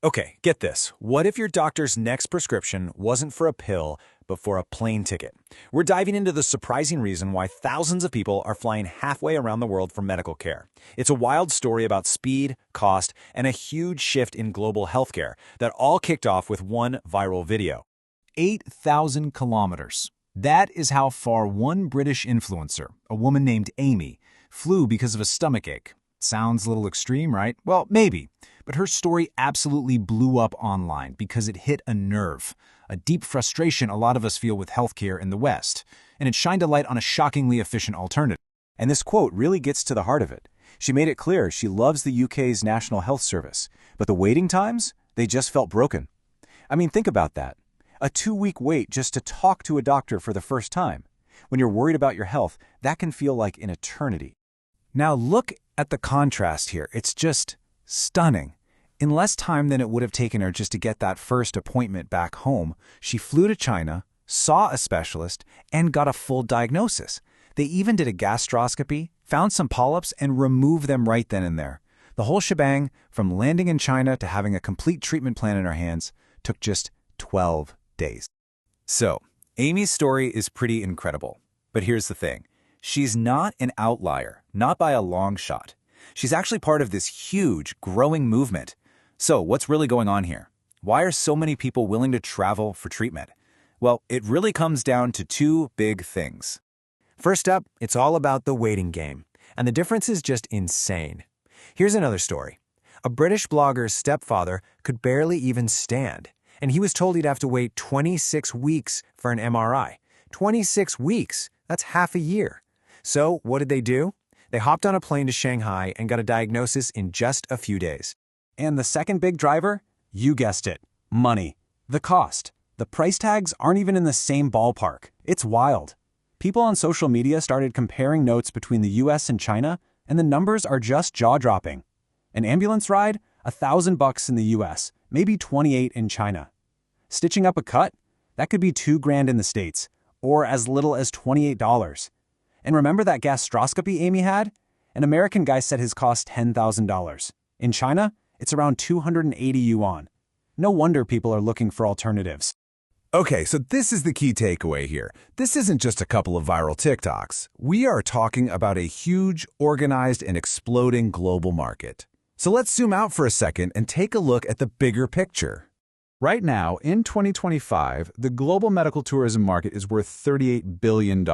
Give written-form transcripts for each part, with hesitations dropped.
Okay, get this. What if your doctor's next prescription wasn't for a pill, but for a plane ticket? We're diving into the surprising reason why thousands of people are flying halfway around the world for medical care. It's a wild story about speed, cost, and a huge shift in global healthcare that all kicked off with one viral video. 8,000 kilometers. That is how far one British influencer, a woman named Amy, flew because of a stomachache. Sounds a little extreme, right? Well, maybe. But her story absolutely blew up online because it hit a nerve, a deep frustration a lot of us feel with healthcare in the West, and it shined a light on a shockingly efficient alternative. And this quote really gets to the heart of it. She made it clear she loves the UK's National Health Service, but the waiting times, they just felt broken. I mean, think about that. A 2-week wait just to talk to a doctor for the first time. When you're worried about your health, that can feel like an eternity. Now look at the contrast here. It's just stunning. In less time than it would have taken her just to get that first appointment back home, she flew to China, saw a specialist, and got a full diagnosis. They even did a gastroscopy, found some polyps, and removed them right then and there. The whole shebang, from landing in China to having a complete treatment plan in her hands, took just 12 days. So, Amy's story is pretty incredible. But here's the thing. She's not an outlier, not by a long shot. She's actually part of this huge, growing movement. So, what's really going on here? Why are so many people willing to travel for treatment? Well, it really comes down to two big things. First up, it's all about the waiting game. And the difference is just insane. Here's another story. A British blogger's stepfather could barely even stand, and he was told he'd have to wait 26 weeks for an MRI. 26 weeks! That's half a year. So, what did they do? They hopped on a plane to Shanghai and got a diagnosis in just a few days. And the second big driver? You guessed it. Money. The cost. The price tags aren't even in the same ballpark. It's wild. People on social media started comparing notes between the US and China, and the numbers are just jaw-dropping. An ambulance ride? $1,000 in the US, maybe $28 in China. Stitching up a cut? That could be $2,000 in the States, or as little as $28. And remember that gastroscopy Amy had? An American guy said his cost $10,000. In China, it's around 280 yuan. No wonder people are looking for alternatives. Okay, so this is the key takeaway here. This isn't just a couple of viral TikToks. We are talking about a huge, organized, and exploding global market. So let's zoom out for a second and take a look at the bigger picture. Right now, in 2025, the global medical tourism market is worth $38 billion,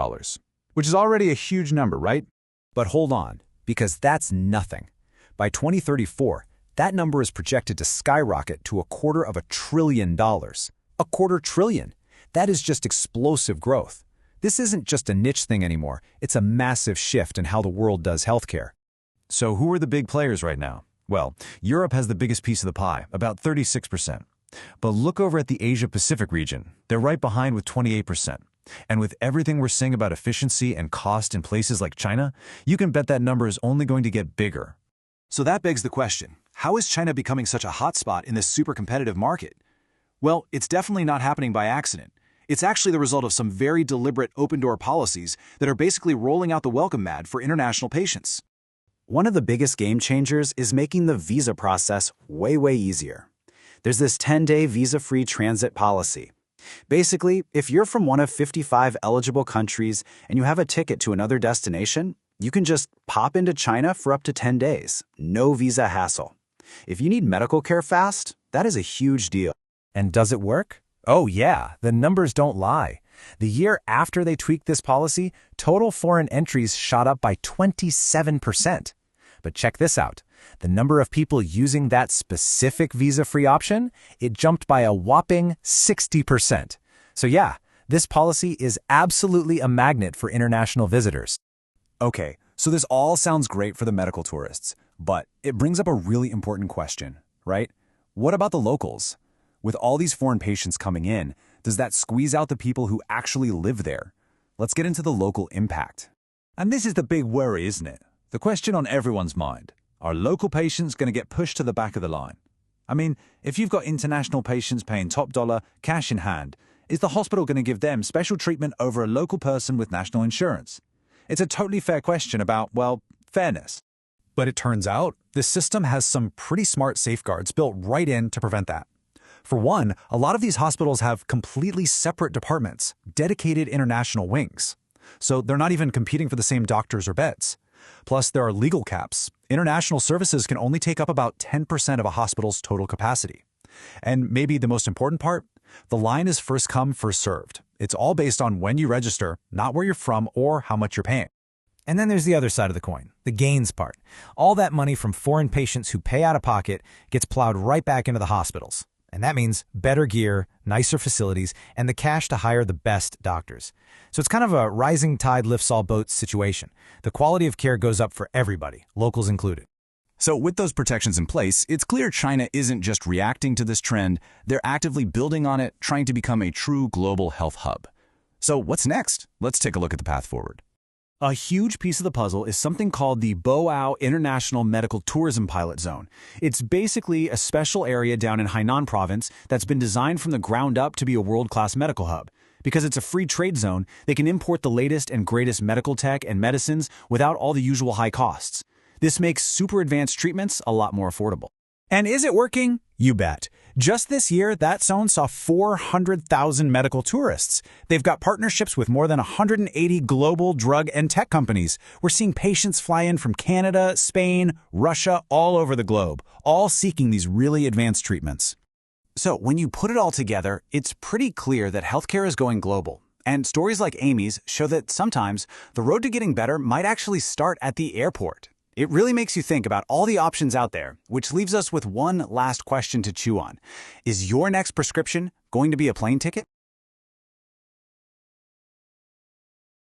which is already a huge number, right? But hold on, because that's nothing. By 2034, that number is projected to skyrocket to $250 billion. $250 billion. That is just explosive growth. This isn't just a niche thing anymore. It's a massive shift in how the world does healthcare. So who are the big players right now? Well, Europe has the biggest piece of the pie, about 36%. But look over at the Asia-Pacific region. They're right behind with 28%. And with everything we're saying about efficiency and cost in places like China, you can bet that number is only going to get bigger. So that begs the question, how is China becoming such a hotspot in this super competitive market? Well, it's definitely not happening by accident. It's actually the result of some very deliberate open-door policies that are basically rolling out the welcome mat for international patients. One of the biggest game changers is making the visa process way easier. There's this 10-day visa-free transit policy. Basically, if you're from one of 55 eligible countries and you have a ticket to another destination, you can just pop into China for up to 10 days. No visa hassle. If you need medical care fast, that is a huge deal. And does it work? Oh yeah, the numbers don't lie. The year after they tweaked this policy, total foreign entries shot up by 27%. But check this out. The number of people using that specific visa-free option, it jumped by a whopping 60%. So yeah, this policy is absolutely a magnet for international visitors. Okay, so this all sounds great for the medical tourists, but it brings up a really important question, right? What about the locals? With all these foreign patients coming in, does that squeeze out the people who actually live there? Let's get into the local impact. And this is the big worry, isn't it? The question on everyone's mind. Are local patients going to get pushed to the back of the line? I mean, if you've got international patients paying top dollar, cash in hand, is the hospital going to give them special treatment over a local person with national insurance? It's a totally fair question about, well, fairness. But it turns out this system has some pretty smart safeguards built right in to prevent that. For one, a lot of these hospitals have completely separate departments, dedicated international wings. So they're not even competing for the same doctors or beds. Plus, there are legal caps. International services can only take up about 10% of a hospital's total capacity. And maybe the most important part, the line is first come, first served. It's all based on when you register, not where you're from or how much you're paying. And then there's the other side of the coin, the gains part. All that money from foreign patients who pay out of pocket gets plowed right back into the hospitals. And that means better gear, nicer facilities, and the cash to hire the best doctors. So it's kind of a rising tide lifts all boats situation. The quality of care goes up for everybody, locals included. So with those protections in place, it's clear China isn't just reacting to this trend, they're actively building on it, trying to become a true global health hub. So what's next? Let's take a look at the path forward. A huge piece of the puzzle is something called the Boao International Medical Tourism Pilot Zone. It's basically a special area down in Hainan province that's been designed from the ground up to be a world-class medical hub. Because it's a free trade zone, they can import the latest and greatest medical tech and medicines without all the usual high costs. This makes super advanced treatments a lot more affordable. And is it working? You bet. Just this year, that zone saw 400,000 medical tourists. They've got partnerships with more than 180 global drug and tech companies. We're seeing patients fly in from Canada, Spain, Russia, all over the globe, all seeking these really advanced treatments. So when you put it all together, it's pretty clear that healthcare is going global. And stories like Amy's show that sometimes the road to getting better might actually start at the airport. It really makes you think about all the options out there, which leaves us with one last question to chew on. Is your next prescription going to be a plane ticket?